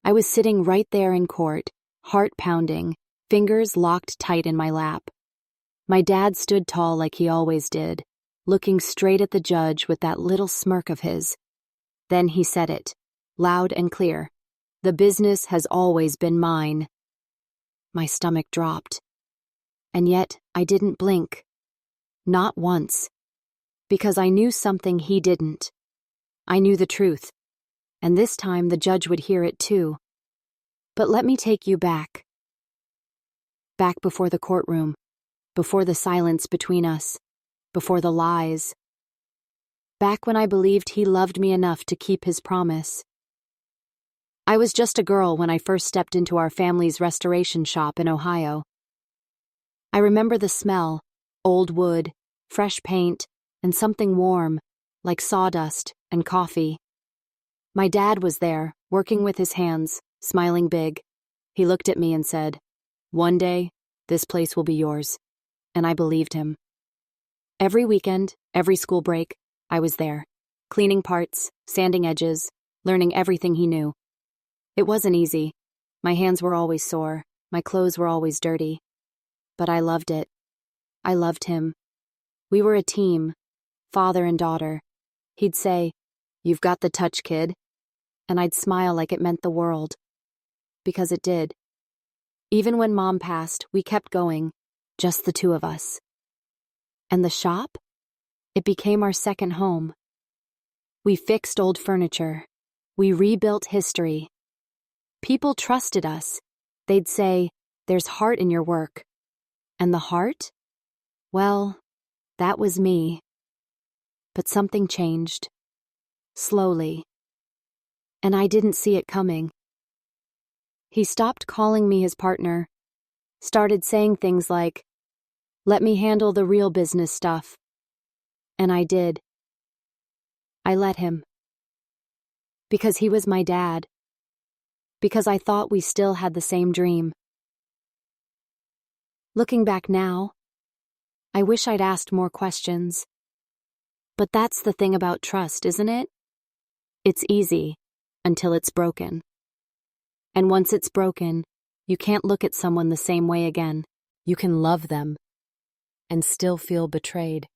I was sitting right there in court, heart pounding, fingers locked tight in my lap. My dad stood tall like he always did, looking straight at the judge with that little smirk of his. Then he said it, loud and clear. "The business has always been mine." My stomach dropped. And yet I didn't blink. Not once. Because I knew something he didn't. I knew the truth. And this time the judge would hear it too. But let me take you back. Back before the courtroom. Before the silence between us. Before the lies. Back when I believed he loved me enough to keep his promise. I was just a girl when I first stepped into our family's restoration shop in Ohio. I remember the smell, old wood, fresh paint, and something warm, like sawdust and coffee. My dad was there, working with his hands, smiling big. He looked at me and said, "One day, this place will be yours." And I believed him. Every weekend, every school break, I was there, cleaning parts, sanding edges, learning everything he knew. It wasn't easy. My hands were always sore, my clothes were always dirty. But I loved it. I loved him. We were a team, father and daughter. He'd say, "You've got the touch, kid." And I'd smile like it meant the world. Because it did. Even when Mom passed, we kept going, just the two of us. And the shop? It became our second home. We fixed old furniture. We rebuilt history. People trusted us. They'd say, "There's heart in your work." And the heart? Well, that was me. But something changed. Slowly. And I didn't see it coming. He stopped calling me his partner. Started saying things like, "Let me handle the real business stuff." And I did. I let him. Because he was my dad. Because I thought we still had the same dream. Looking back now, I wish I'd asked more questions. But that's the thing about trust, isn't it? It's easy until it's broken. And once it's broken, you can't look at someone the same way again. You can love them and still feel betrayed.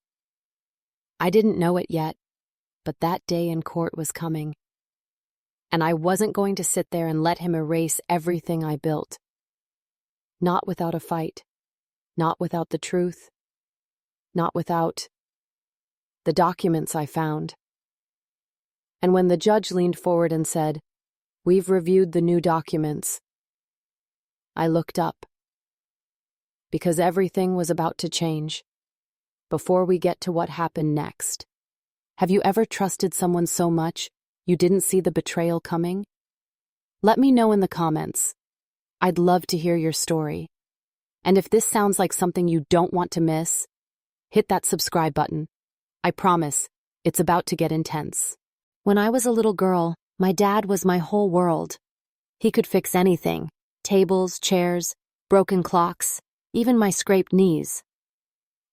I didn't know it yet, but that day in court was coming. And I wasn't going to sit there and let him erase everything I built. Not without a fight. Not without the truth. Not without the documents I found. And when the judge leaned forward and said, "We've reviewed the new documents," I looked up. Because everything was about to change. Before we get to what happened next. Have you ever trusted someone so much you didn't see the betrayal coming? Let me know in the comments. I'd love to hear your story. And if this sounds like something you don't want to miss, hit that subscribe button. I promise, it's about to get intense. When I was a little girl, my dad was my whole world. He could fix anything. Tables, chairs, broken clocks, even my scraped knees.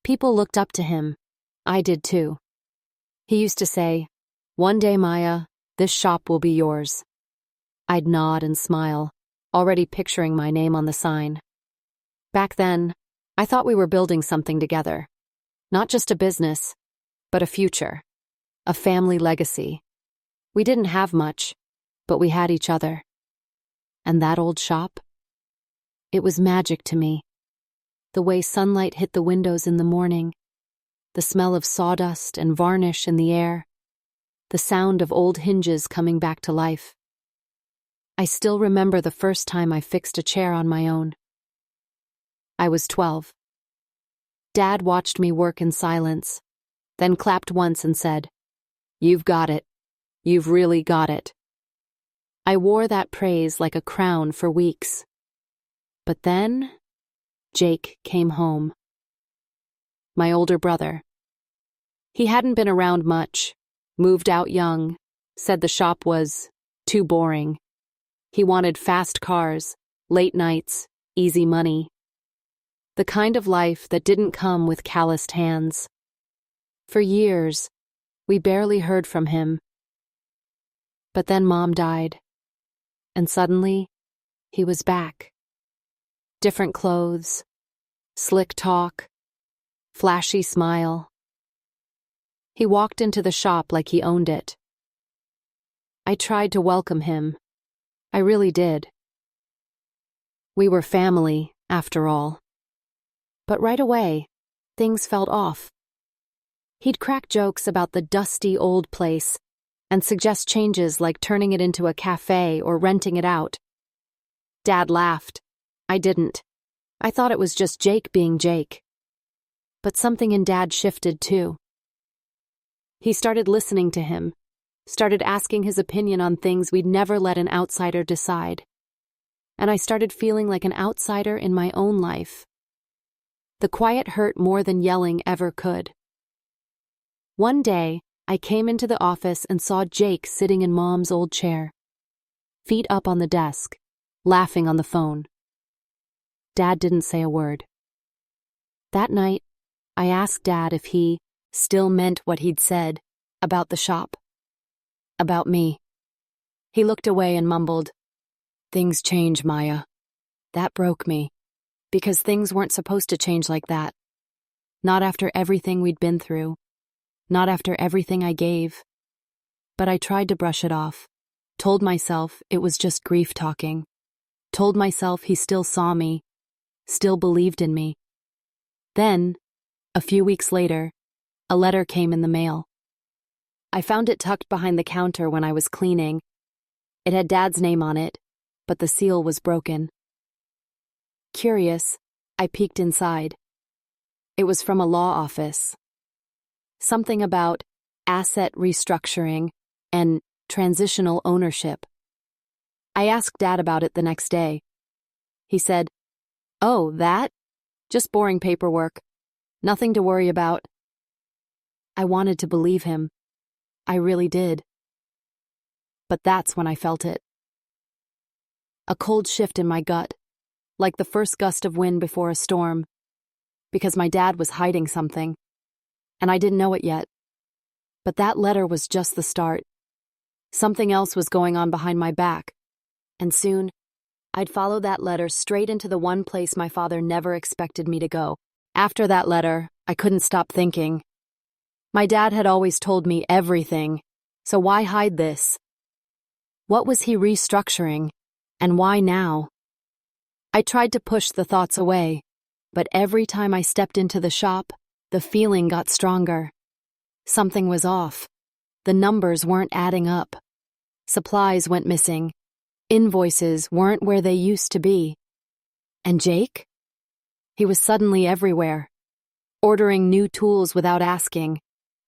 People looked up to him. I did too. He used to say, "One day, Maya, this shop will be yours." I'd nod and smile, already picturing my name on the sign. Back then, I thought we were building something together. Not just a business, but a future. A family legacy. We didn't have much, but we had each other. And that old shop? It was magic to me. The way sunlight hit the windows in the morning, the smell of sawdust and varnish in the air, the sound of old hinges coming back to life. I still remember the first time I fixed a chair on my own. I was 12. Dad watched me work in silence, then clapped once and said, "You've got it. You've really got it." I wore that praise like a crown for weeks. But then, Jake came home. My older brother. He hadn't been around much, moved out young, said the shop was too boring. He wanted fast cars, late nights, easy money. The kind of life that didn't come with calloused hands. For years, we barely heard from him. But then Mom died. And suddenly, he was back. Different clothes, slick talk, flashy smile. He walked into the shop like he owned it. I tried to welcome him. I really did. We were family, after all. But right away, things felt off. He'd crack jokes about the dusty old place and suggest changes like turning it into a cafe or renting it out. Dad laughed. I didn't. I thought it was just Jake being Jake. But something in Dad shifted too. He started listening to him, started asking his opinion on things we'd never let an outsider decide. And I started feeling like an outsider in my own life. The quiet hurt more than yelling ever could. One day, I came into the office and saw Jake sitting in Mom's old chair, feet up on the desk, laughing on the phone. Dad didn't say a word. That night, I asked Dad if he still meant what he'd said about the shop, about me. He looked away and mumbled, "Things change, Maya." That broke me, because things weren't supposed to change like that. Not after everything we'd been through. Not after everything I gave. But I tried to brush it off, told myself it was just grief talking, told myself he still saw me, still believed in me. Then, a few weeks later, a letter came in the mail. I found it tucked behind the counter when I was cleaning. It had Dad's name on it, but the seal was broken. Curious, I peeked inside. It was from a law office. Something about asset restructuring and transitional ownership. I asked Dad about it the next day. He said, "Oh, that? Just boring paperwork. Nothing to worry about." I wanted to believe him. I really did. But that's when I felt it. A cold shift in my gut, like the first gust of wind before a storm, because my dad was hiding something, and I didn't know it yet. But that letter was just the start. Something else was going on behind my back, and soon, I'd follow that letter straight into the one place my father never expected me to go. After that letter, I couldn't stop thinking. My dad had always told me everything, so why hide this? What was he restructuring, and why now? I tried to push the thoughts away, but every time I stepped into the shop, the feeling got stronger. Something was off. The numbers weren't adding up. Supplies went missing. Invoices weren't where they used to be. And Jake? He was suddenly everywhere, ordering new tools without asking,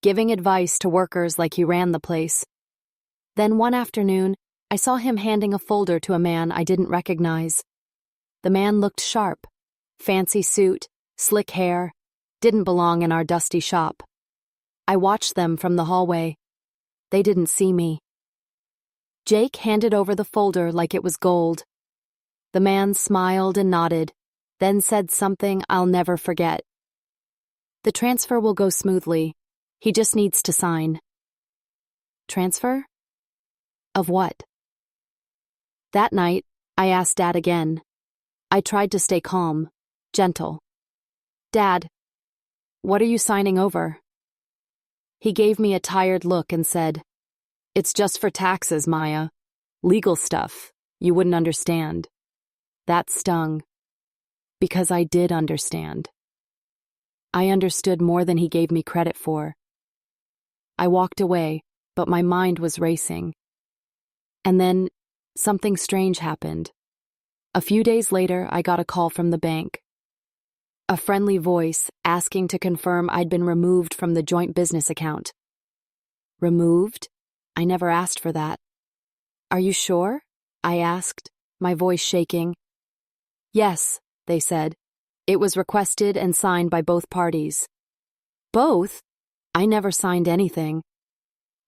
giving advice to workers like he ran the place. Then one afternoon, I saw him handing a folder to a man I didn't recognize. The man looked sharp, fancy suit, slick hair, didn't belong in our dusty shop. I watched them from the hallway. They didn't see me. Jake handed over the folder like it was gold. The man smiled and nodded, then said something I'll never forget. "The transfer will go smoothly. He just needs to sign." Transfer? Of what? That night, I asked Dad again. I tried to stay calm, gentle. "Dad, what are you signing over?" He gave me a tired look and said, "It's just for taxes, Maya. Legal stuff. You wouldn't understand." That stung. Because I did understand. I understood more than he gave me credit for. I walked away, but my mind was racing. And then, something strange happened. A few days later, I got a call from the bank. A friendly voice asking to confirm I'd been removed from the joint business account. Removed? I never asked for that. "Are you sure?" I asked, my voice shaking. "Yes," they said. "It was requested and signed by both parties." Both? I never signed anything.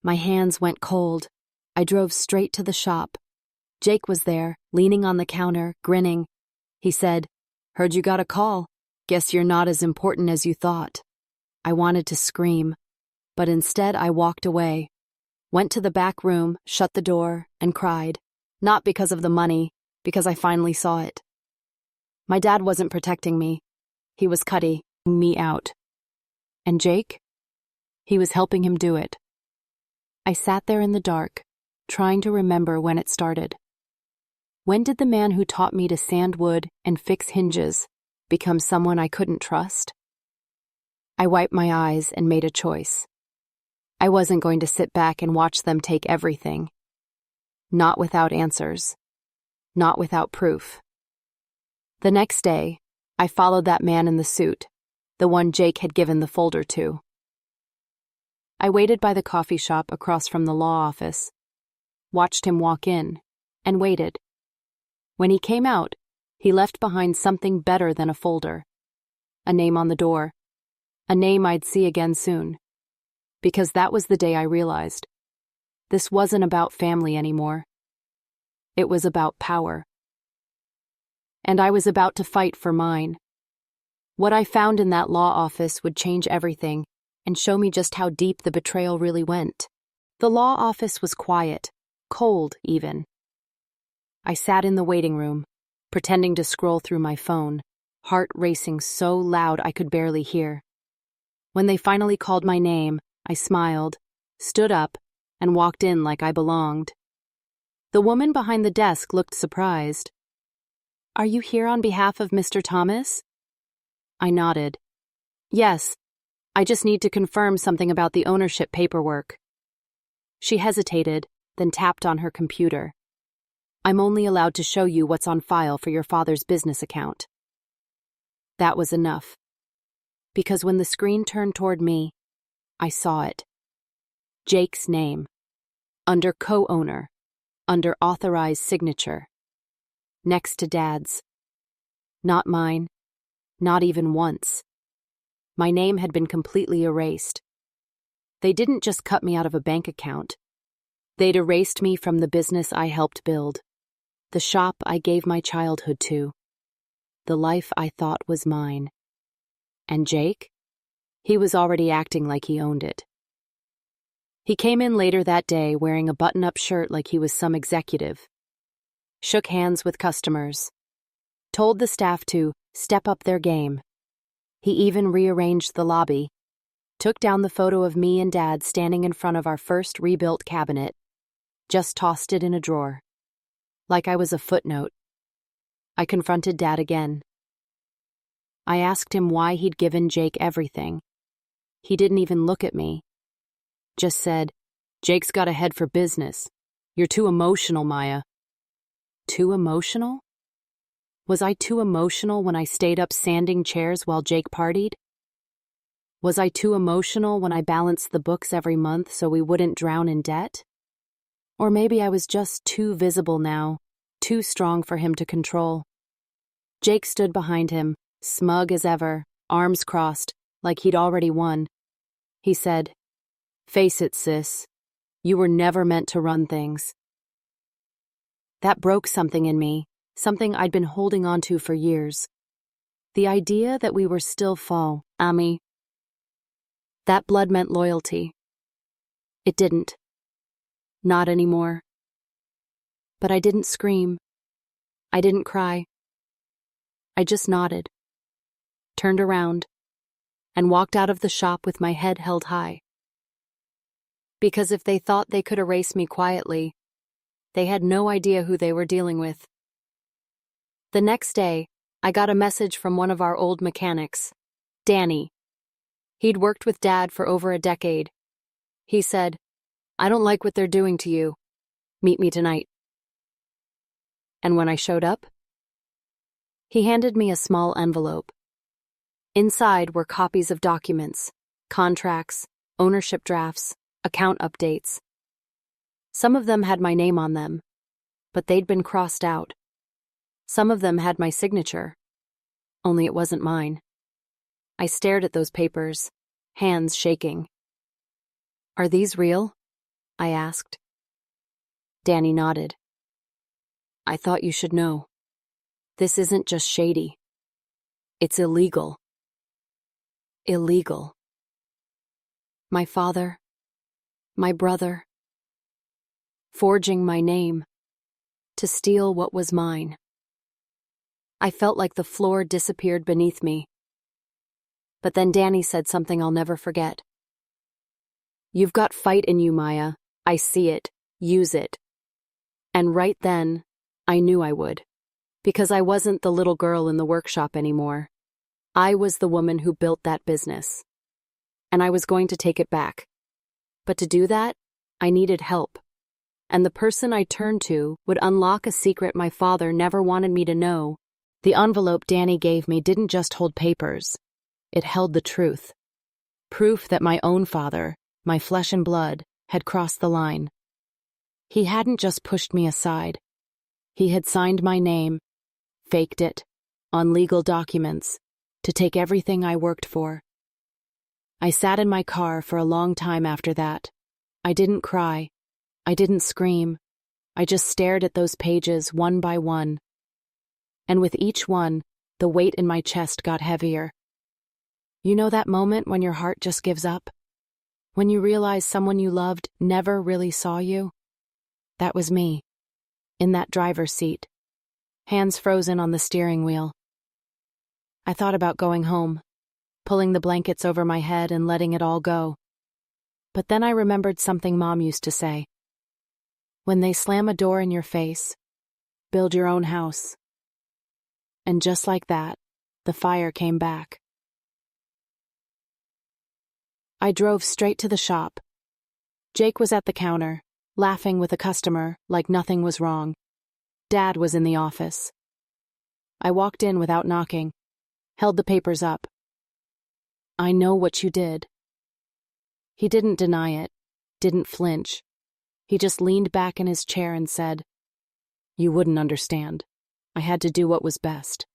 My hands went cold. I drove straight to the shop. Jake was there, leaning on the counter, grinning. He said, "Heard you got a call. Guess you're not as important as you thought." I wanted to scream, but instead I walked away, went to the back room, shut the door, and cried. Not because of the money, because I finally saw it. My dad wasn't protecting me. He was cutting me out. And Jake? He was helping him do it. I sat there in the dark, trying to remember when it started. When did the man who taught me to sand wood and fix hinges become someone I couldn't trust? I wiped my eyes and made a choice. I wasn't going to sit back and watch them take everything. Not without answers. Not without proof. The next day, I followed that man in the suit, the one Jake had given the folder to. I waited by the coffee shop across from the law office, watched him walk in, and waited. When he came out, he left behind something better than a folder. A name on the door. A name I'd see again soon. Because that was the day I realized. This wasn't about family anymore. It was about power. And I was about to fight for mine. What I found in that law office would change everything and show me just how deep the betrayal really went. The law office was quiet, cold even. I sat in the waiting room, pretending to scroll through my phone, heart racing so loud I could barely hear. When they finally called my name, I smiled, stood up, and walked in like I belonged. The woman behind the desk looked surprised. "Are you here on behalf of Mr. Thomas?" I nodded. "Yes, I just need to confirm something about the ownership paperwork." She hesitated, then tapped on her computer. "I'm only allowed to show you what's on file for your father's business account." That was enough. Because when the screen turned toward me, I saw it. Jake's name. Under co-owner. Under authorized signature. Next to Dad's. Not mine. Not even once. My name had been completely erased. They didn't just cut me out of a bank account. They'd erased me from the business I helped build. The shop I gave my childhood to. The life I thought was mine. And Jake? He was already acting like he owned it. He came in later that day wearing a button-up shirt like he was some executive. Shook hands with customers. Told the staff to step up their game. He even rearranged the lobby. Took down the photo of me and Dad standing in front of our first rebuilt cabinet. Just tossed it in a drawer. Like I was a footnote. I confronted Dad again. I asked him why he'd given Jake everything. He didn't even look at me. Just said, "Jake's got a head for business. You're too emotional, Maya." Too emotional? Was I too emotional when I stayed up sanding chairs while Jake partied? Was I too emotional when I balanced the books every month so we wouldn't drown in debt? Or maybe I was just too visible now, too strong for him to control. Jake stood behind him, smug as ever, arms crossed, like he'd already won. He said, "Face it, sis. You were never meant to run things." That broke something in me, something I'd been holding on to for years. The idea that we were still Ami. That blood meant loyalty. It didn't. Not anymore. But I didn't scream. I didn't cry. I just nodded, turned around, and walked out of the shop with my head held high. Because if they thought they could erase me quietly, they had no idea who they were dealing with. The next day, I got a message from one of our old mechanics, Danny. He'd worked with Dad for over a decade. He said, "I don't like what they're doing to you. Meet me tonight." And when I showed up, he handed me a small envelope. Inside were copies of documents, contracts, ownership drafts, account updates. Some of them had my name on them, but they'd been crossed out. Some of them had my signature, only it wasn't mine. I stared at those papers, hands shaking. "Are these real?" I asked. Danny nodded. "I thought you should know. This isn't just shady. It's illegal." Illegal. My father, my brother, forging my name, to steal what was mine. I felt like the floor disappeared beneath me. But then Danny said something I'll never forget. "You've got fight in you, Maya. I see it. Use it." And right then, I knew I would. Because I wasn't the little girl in the workshop anymore. I was the woman who built that business. And I was going to take it back. But to do that, I needed help. And the person I turned to would unlock a secret my father never wanted me to know. The envelope Danny gave me didn't just hold papers. It held the truth. Proof that my own father, my flesh and blood, had crossed the line. He hadn't just pushed me aside. He had signed my name, faked it, on legal documents, to take everything I worked for. I sat in my car for a long time after that. I didn't cry. I didn't scream. I just stared at those pages one by one. And with each one, the weight in my chest got heavier. You know that moment when your heart just gives up? When you realize someone you loved never really saw you? That was me, in that driver's seat, hands frozen on the steering wheel. I thought about going home, pulling the blankets over my head and letting it all go. But then I remembered something Mom used to say. When they slam a door in your face, build your own house. And just like that, the fire came back. I drove straight to the shop. Jake was at the counter, laughing with a customer like nothing was wrong. Dad was in the office. I walked in without knocking, held the papers up. "I know what you did." He didn't deny it, didn't flinch. He just leaned back in his chair and said, "You wouldn't understand. I had to do what was best."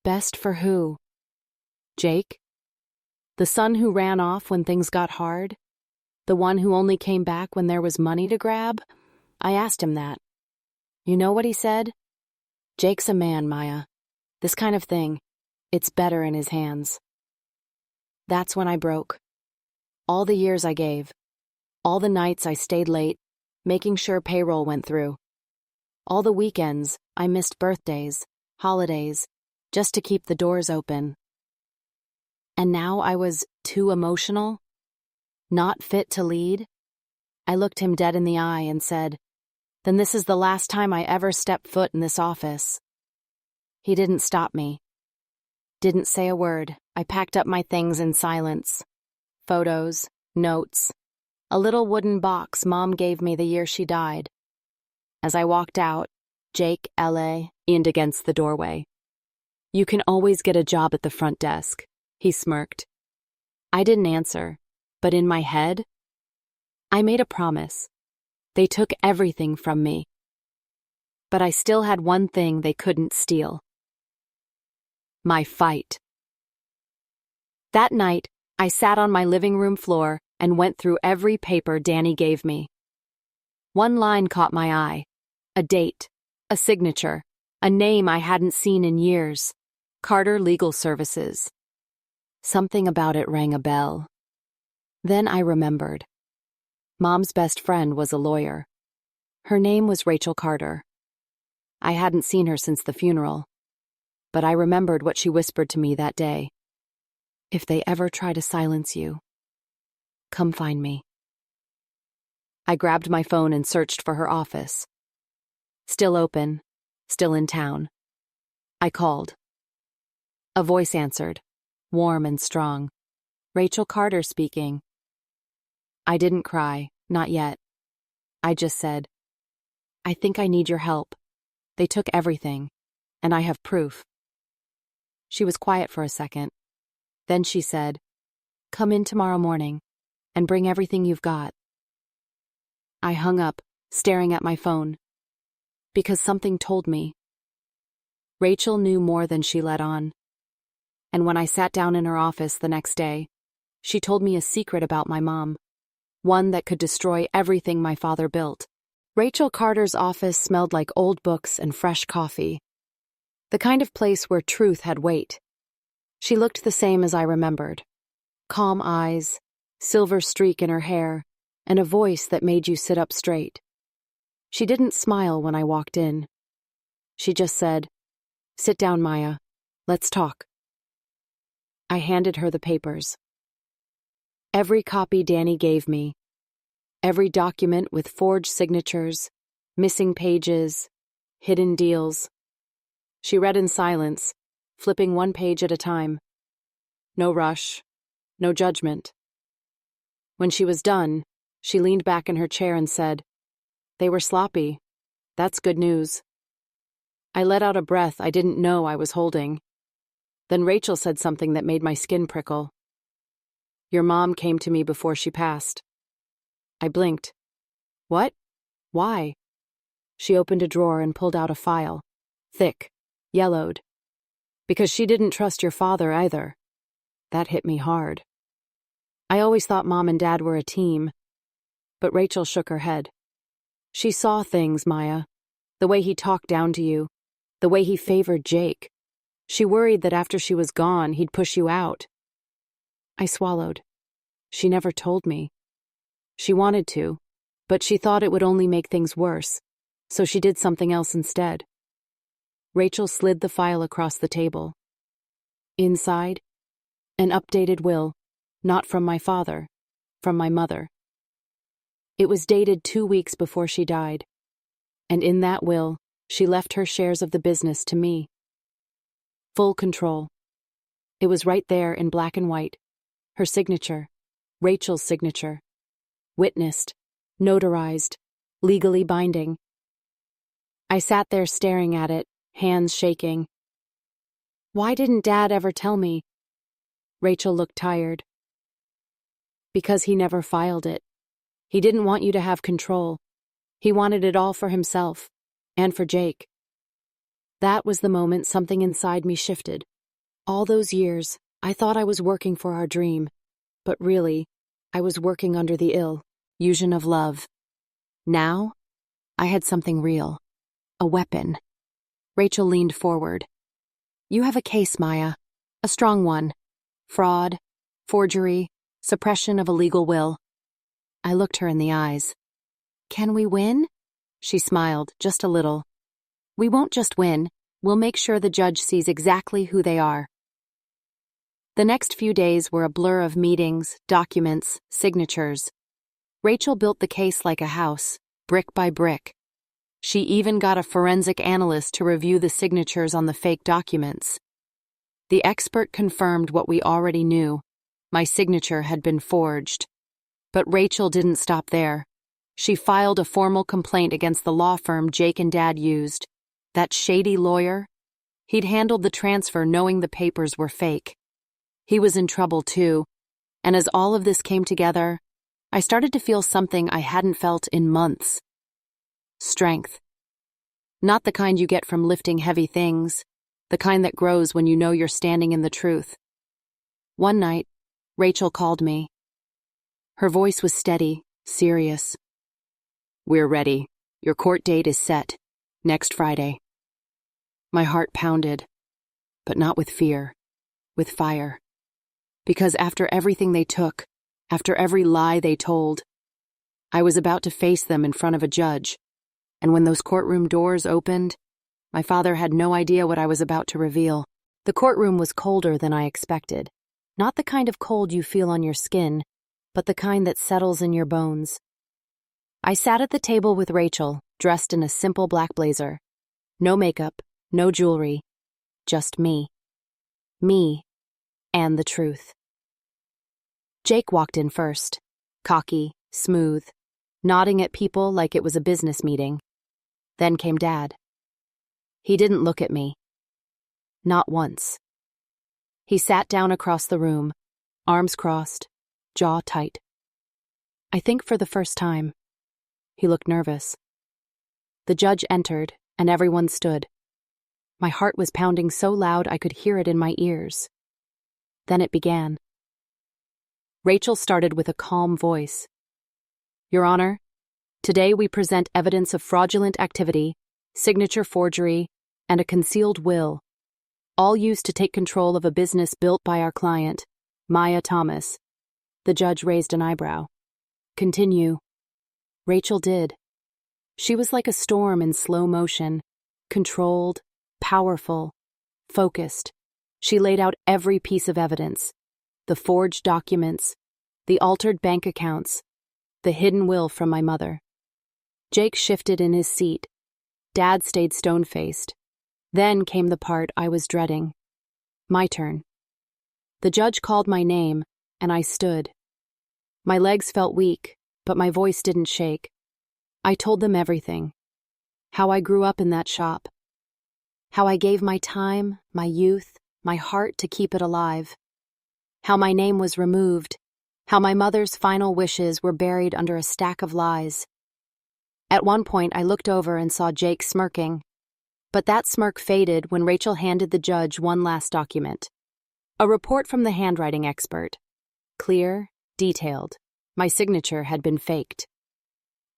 Best for who? Jake? The son who ran off when things got hard? The one who only came back when there was money to grab? I asked him that. You know what he said? "Jake's a man, Maya. This kind of thing, it's better in his hands." That's when I broke. All the years I gave. All the nights I stayed late, making sure payroll went through. All the weekends I missed birthdays, holidays, just to keep the doors open. And now I was too emotional? Not fit to lead? I looked him dead in the eye and said, "Then this is the last time I ever step foot in this office." He didn't stop me. Didn't say a word. I packed up my things in silence. Photos, notes, a little wooden box Mom gave me the year she died. As I walked out, Jake, L.A., leaned against the doorway. "You can always get a job at the front desk," he smirked. I didn't answer, but in my head, I made a promise. They took everything from me. But I still had one thing they couldn't steal. My fight. That night, I sat on my living room floor and went through every paper Danny gave me. One line caught my eye. A date, a signature, a name I hadn't seen in years. Carter Legal Services. Something about it rang a bell. Then I remembered. Mom's best friend was a lawyer. Her name was Rachel Carter. I hadn't seen her since the funeral, but I remembered what she whispered to me that day. "If they ever try to silence you, come find me." I grabbed my phone and searched for her office. Still open, still in town. I called. A voice answered, warm and strong. "Rachel Carter speaking." I didn't cry, not yet. I just said, "I think I need your help. They took everything, and I have proof." She was quiet for a second. Then she said, "Come in tomorrow morning, and bring everything you've got." I hung up, staring at my phone. Because something told me. Rachel knew more than she let on. And when I sat down in her office the next day, she told me a secret about my mom. One that could destroy everything my father built. Rachel Carter's office smelled like old books and fresh coffee. The kind of place where truth had weight. She looked the same as I remembered. Calm eyes, silver streak in her hair, and a voice that made you sit up straight. She didn't smile when I walked in. She just said, "Sit down, Maya. Let's talk." I handed her the papers. Every copy Danny gave me. Every document with forged signatures, missing pages, hidden deals. She read in silence, flipping one page at a time. No rush, no judgment. When she was done, she leaned back in her chair and said, "They were sloppy. That's good news." I let out a breath I didn't know I was holding. Then Rachel said something that made my skin prickle. "Your mom came to me before she passed." I blinked. "What? Why?" She opened a drawer and pulled out a file. Thick, yellowed. "Because she didn't trust your father either." That hit me hard. I always thought Mom and Dad were a team. But Rachel shook her head. "She saw things, Maya. The way he talked down to you. The way he favored Jake. She worried that after she was gone, he'd push you out." I swallowed. She never told me. She wanted to, but she thought it would only make things worse, so she did something else instead. Rachel slid the file across the table. Inside, an updated will, not from my father, from my mother. It was dated 2 weeks before she died, and in that will, she left her shares of the business to me. Full control. It was right there in black and white. Her signature, Rachel's signature. Witnessed, notarized, legally binding. I sat there staring at it, hands shaking. "Why didn't Dad ever tell me?" Rachel looked tired. "Because he never filed it. He didn't want you to have control. He wanted it all for himself, and for Jake." That was the moment something inside me shifted. All those years, I thought I was working for our dream, but really, I was working under the illusion of love. Now, I had something real. A weapon. Rachel leaned forward. "You have a case, Maya. A strong one. Fraud, forgery, suppression of a legal will." I looked her in the eyes. "Can we win?" She smiled, just a little. "We won't just win. We'll make sure the judge sees exactly who they are." The next few days were a blur of meetings, documents, signatures. Rachel built the case like a house, brick by brick. She even got a forensic analyst to review the signatures on the fake documents. The expert confirmed what we already knew. My signature had been forged. But Rachel didn't stop there. She filed a formal complaint against the law firm Jake and Dad used. That shady lawyer? He'd handled the transfer knowing the papers were fake. He was in trouble too, and as all of this came together, I started to feel something I hadn't felt in months. Strength. Not the kind you get from lifting heavy things, the kind that grows when you know you're standing in the truth. One night, Rachel called me. Her voice was steady, serious. "We're ready. Your court date is set. Next Friday." My heart pounded, but not with fear, with fire. Because after everything they took, after every lie they told, I was about to face them in front of a judge. And when those courtroom doors opened, my father had no idea what I was about to reveal. The courtroom was colder than I expected. Not the kind of cold you feel on your skin, but the kind that settles in your bones. I sat at the table with Rachel, dressed in a simple black blazer. No makeup, no jewelry, just me. Me, and the truth. Jake walked in first, cocky, smooth, nodding at people like it was a business meeting. Then came Dad. He didn't look at me. Not once. He sat down across the room, arms crossed, jaw tight. I think for the first time. He looked nervous. The judge entered, and everyone stood. My heart was pounding so loud I could hear it in my ears. Then it began. Rachel started with a calm voice. "Your Honor, today we present evidence of fraudulent activity, signature forgery, and a concealed will, all used to take control of a business built by our client, Maya Thomas." The judge raised an eyebrow. "Continue." Rachel did. She was like a storm in slow motion, controlled, powerful, focused. She laid out every piece of evidence: the forged documents, the altered bank accounts, the hidden will from my mother. Jake shifted in his seat. Dad stayed stone-faced. Then came the part I was dreading. My turn. The judge called my name, and I stood. My legs felt weak, but my voice didn't shake. I told them everything. How I grew up in that shop. How I gave my time, my youth, my heart to keep it alive. How my name was removed. How my mother's final wishes were buried under a stack of lies. At one point, I looked over and saw Jake smirking. But that smirk faded when Rachel handed the judge one last document. A report from the handwriting expert. Clear, detailed. My signature had been faked.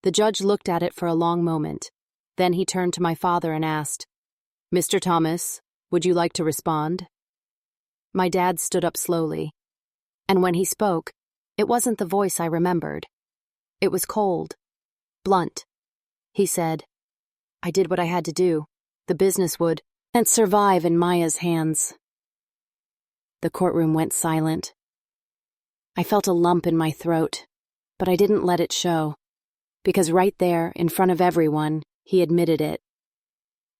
The judge looked at it for a long moment. Then he turned to my father and asked, "Mr. Thomas, would you like to respond?" My dad stood up slowly. And when he spoke, it wasn't the voice I remembered. It was cold, blunt. He said, "I did what I had to do. The business would, and survive in Maya's hands." The courtroom went silent. I felt a lump in my throat, but I didn't let it show, because right there, in front of everyone, he admitted it.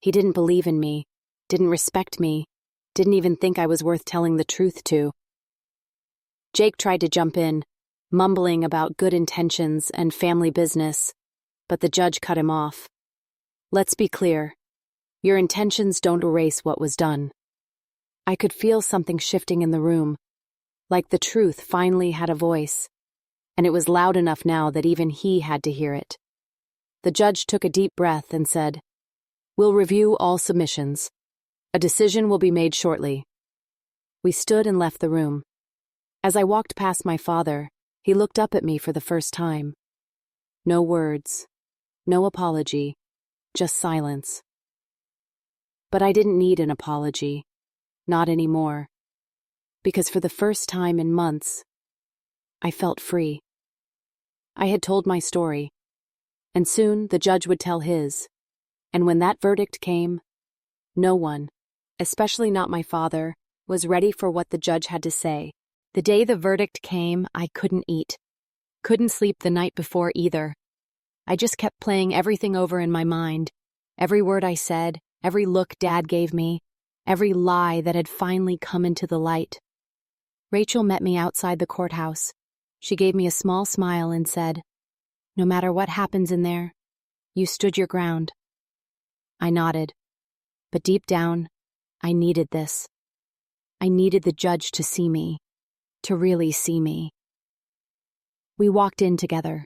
He didn't believe in me, didn't respect me, didn't even think I was worth telling the truth to. Jake tried to jump in, mumbling about good intentions and family business, but the judge cut him off. "Let's be clear. Your intentions don't erase what was done." I could feel something shifting in the room, like the truth finally had a voice, and it was loud enough now that even he had to hear it. The judge took a deep breath and said, "We'll review all submissions. A decision will be made shortly." We stood and left the room. As I walked past my father, he looked up at me for the first time. No words, no apology, just silence. But I didn't need an apology, not anymore, because for the first time in months, I felt free. I had told my story, and soon the judge would tell his, and when that verdict came, no one, especially not my father, was ready for what the judge had to say. The day the verdict came, I couldn't eat. Couldn't sleep the night before either. I just kept playing everything over in my mind. Every word I said, every look Dad gave me, every lie that had finally come into the light. Rachel met me outside the courthouse. She gave me a small smile and said, "No matter what happens in there, you stood your ground." I nodded. But deep down, I needed this. I needed the judge to see me, to really see me. We walked in together.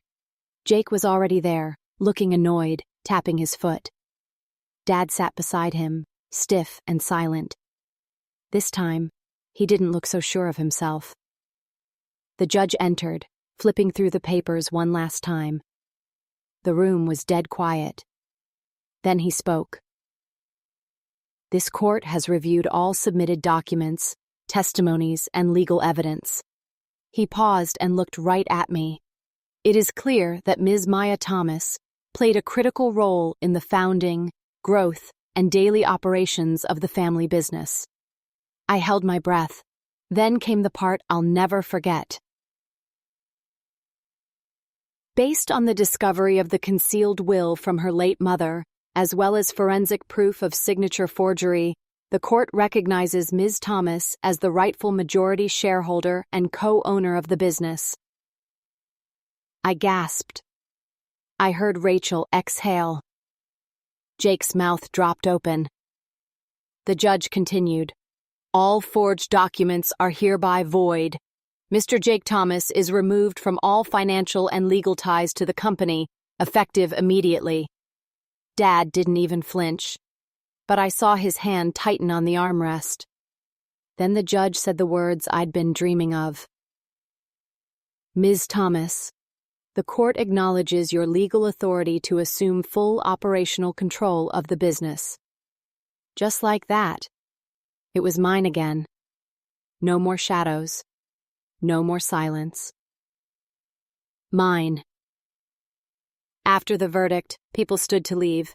Jake was already there, looking annoyed, tapping his foot. Dad sat beside him, stiff and silent. This time, he didn't look so sure of himself. The judge entered, flipping through the papers one last time. The room was dead quiet. Then he spoke. "This court has reviewed all submitted documents, testimonies, and legal evidence." He paused and looked right at me. "It is clear that Ms. Maya Thomas played a critical role in the founding, growth, and daily operations of the family business." I held my breath. Then came the part I'll never forget. Based on the discovery of the concealed will from her late mother, as well as forensic proof of signature forgery, the court recognizes Ms. Thomas as the rightful majority shareholder and co-owner of the business. I gasped. I heard Rachel exhale. Jake's mouth dropped open. The judge continued, "All forged documents are hereby void. Mr. Jake Thomas is removed from all financial and legal ties to the company, effective immediately." Dad didn't even flinch, but I saw his hand tighten on the armrest. Then the judge said the words I'd been dreaming of. "Ms. Thomas, the court acknowledges your legal authority to assume full operational control of the business." Just like that, it was mine again. No more shadows. No more silence. Mine. After the verdict, people stood to leave.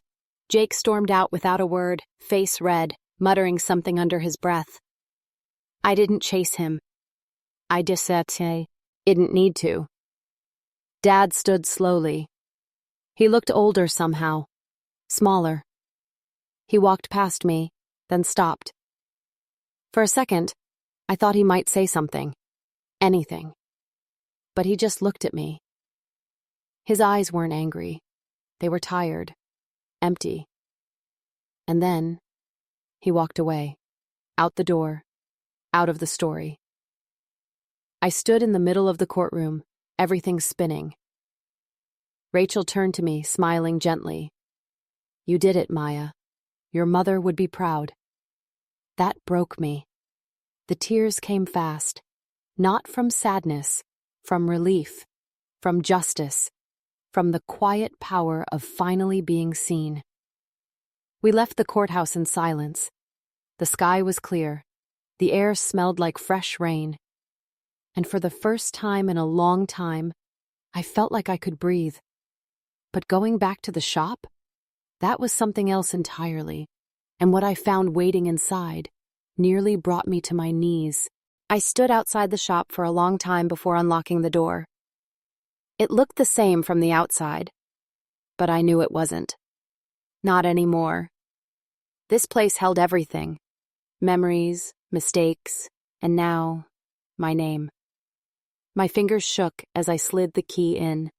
Jake stormed out without a word, face red, muttering something under his breath. I didn't chase him. I just didn't need to. Dad stood slowly. He looked older somehow, smaller. He walked past me, then stopped. For a second, I thought he might say something, anything. But he just looked at me. His eyes weren't angry. They were tired, empty. And then, he walked away, out the door, out of the story. I stood in the middle of the courtroom, everything spinning. Rachel turned to me, smiling gently. You did it, Maya. Your mother would be proud. That broke me. The tears came fast, not from sadness, from relief, from justice, from the quiet power of finally being seen. We left the courthouse in silence. The sky was clear. The air smelled like fresh rain. And for the first time in a long time, I felt like I could breathe. But going back to the shop? That was something else entirely. And what I found waiting inside nearly brought me to my knees. I stood outside the shop for a long time before unlocking the door. It looked the same from the outside, but I knew it wasn't. Not anymore. This place held everything. Memories, mistakes, and now, my name. My fingers shook as I slid the key in.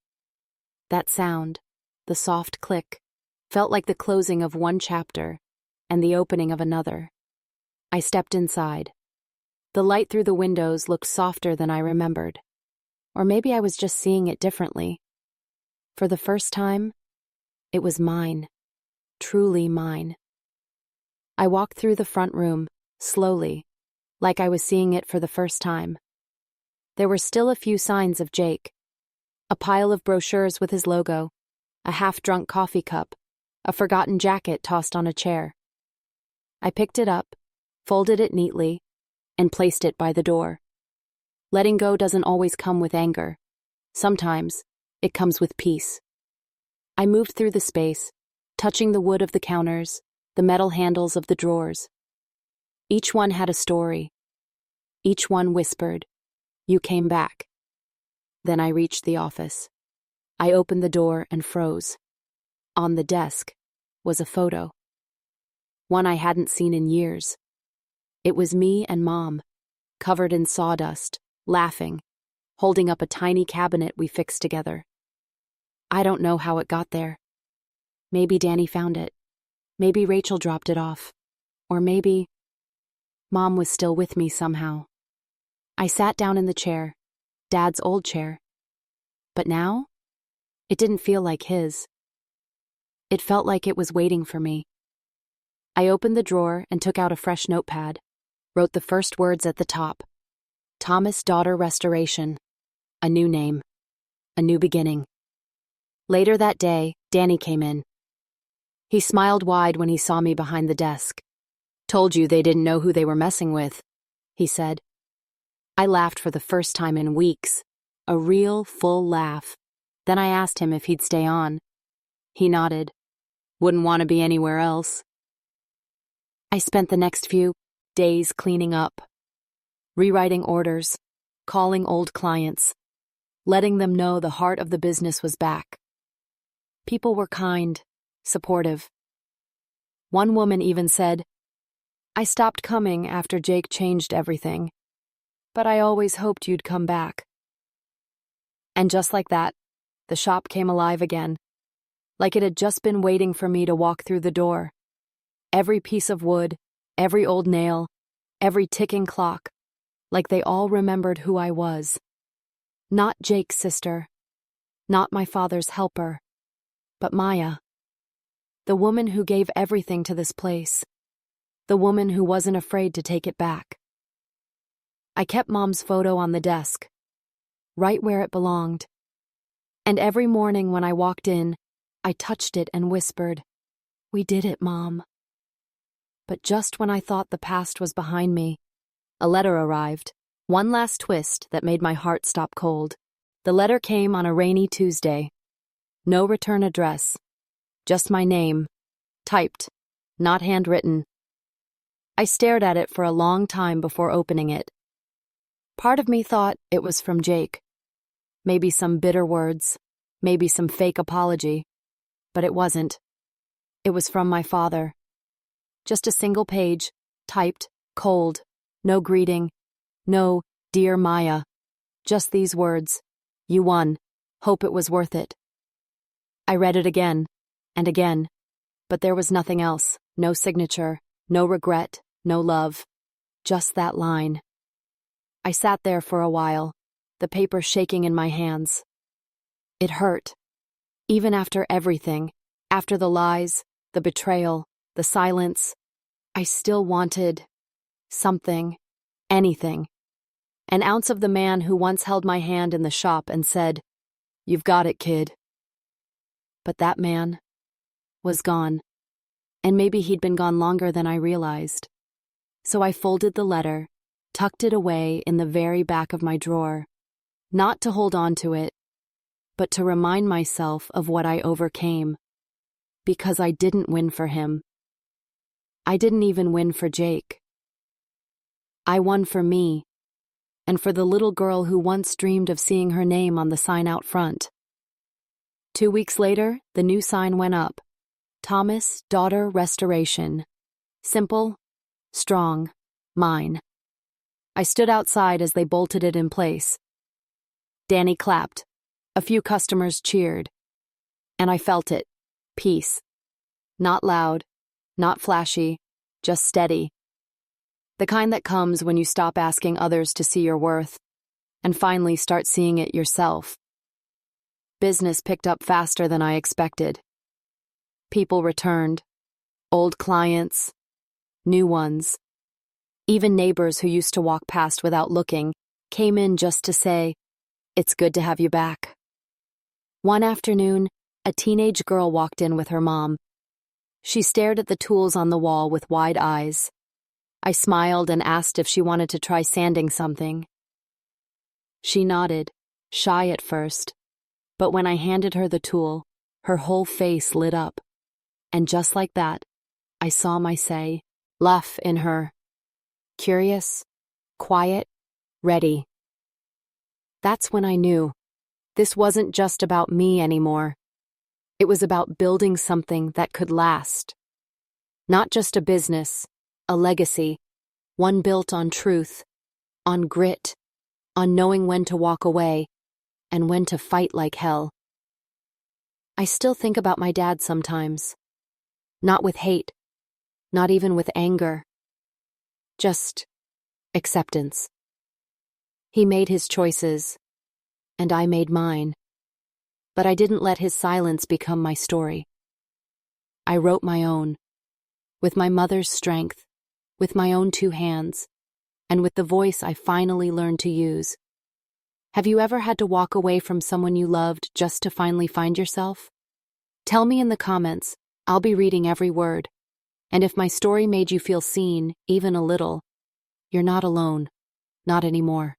That sound, the soft click, felt like the closing of one chapter and the opening of another. I stepped inside. The light through the windows looked softer than I remembered. Or maybe I was just seeing it differently. For the first time, it was mine. Truly mine. I walked through the front room, slowly, like I was seeing it for the first time. There were still a few signs of Jake. A pile of brochures with his logo, a half-drunk coffee cup, a forgotten jacket tossed on a chair. I picked it up, folded it neatly, and placed it by the door. Letting go doesn't always come with anger. Sometimes, it comes with peace. I moved through the space, touching the wood of the counters, the metal handles of the drawers. Each one had a story. Each one whispered, "You came back." Then I reached the office. I opened the door and froze. On the desk was a photo. One I hadn't seen in years. It was me and Mom, covered in sawdust, laughing, holding up a tiny cabinet we fixed together. I don't know how it got there. Maybe Danny found it. Maybe Rachel dropped it off. Or maybe Mom was still with me somehow. I sat down in the chair, Dad's old chair. But now, it didn't feel like his. It felt like it was waiting for me. I opened the drawer and took out a fresh notepad, wrote the first words at the top. Thomas Daughter Restoration. A new name. A new beginning. Later that day, Danny came in. He smiled wide when he saw me behind the desk. "Told you they didn't know who they were messing with," he said. I laughed for the first time in weeks. A real, full laugh. Then I asked him if he'd stay on. He nodded. "Wouldn't want to be anywhere else." I spent the next few days cleaning up, rewriting orders, calling old clients, letting them know the heart of the business was back. People were kind, supportive. One woman even said, "I stopped coming after Jake changed everything, but I always hoped you'd come back." And just like that, the shop came alive again, like it had just been waiting for me to walk through the door. Every piece of wood, every old nail, every ticking clock, like they all remembered who I was. Not Jake's sister, not my father's helper, but Maya. The woman who gave everything to this place. The woman who wasn't afraid to take it back. I kept Mom's photo on the desk, right where it belonged. And every morning when I walked in, I touched it and whispered, "We did it, Mom." But just when I thought the past was behind me, a letter arrived, one last twist that made my heart stop cold. The letter came on a rainy Tuesday. No return address. Just my name. Typed. Not handwritten. I stared at it for a long time before opening it. Part of me thought it was from Jake. Maybe some bitter words. Maybe some fake apology. But it wasn't. It was from my father. Just a single page, typed, cold, no greeting, no, "Dear Maya." Just these words. "You won. Hope it was worth it." I read it again, and again, but there was nothing else, no signature, no regret, no love, just that line. I sat there for a while, the paper shaking in my hands. It hurt. Even after everything, after the lies, the betrayal, the silence, I still wanted something, anything. An ounce of the man who once held my hand in the shop and said, "You've got it, kid." But that man was gone, and maybe he'd been gone longer than I realized. So I folded the letter, tucked it away in the very back of my drawer, not to hold on to it, but to remind myself of what I overcame, because I didn't win for him. I didn't even win for Jake. I won for me, and for the little girl who once dreamed of seeing her name on the sign out front. 2 weeks later, the new sign went up. Thomas, Daughter, Restoration. Simple, strong, mine. I stood outside as they bolted it in place. Danny clapped. A few customers cheered. And I felt it. Peace. Not loud, not flashy, just steady. The kind that comes when you stop asking others to see your worth and finally start seeing it yourself. Business picked up faster than I expected. People returned. Old clients. New ones. Even neighbors who used to walk past without looking came in just to say, "It's good to have you back." One afternoon, a teenage girl walked in with her mom. She stared at the tools on the wall with wide eyes. I smiled and asked if she wanted to try sanding something. She nodded, shy at first, but when I handed her the tool, her whole face lit up. And just like that, I saw my say, laugh in her. Curious, quiet, ready. That's when I knew. This wasn't just about me anymore. It was about building something that could last. Not just a business, a legacy, one built on truth, on grit, on knowing when to walk away, and when to fight like hell. I still think about my dad sometimes. Not with hate, not even with anger. Just acceptance. He made his choices, and I made mine. But I didn't let his silence become my story. I wrote my own, with my mother's strength, with my own 2 hands, and with the voice I finally learned to use. Have you ever had to walk away from someone you loved just to finally find yourself? Tell me in the comments. I'll be reading every word. And if my story made you feel seen, even a little, you're not alone. Not anymore.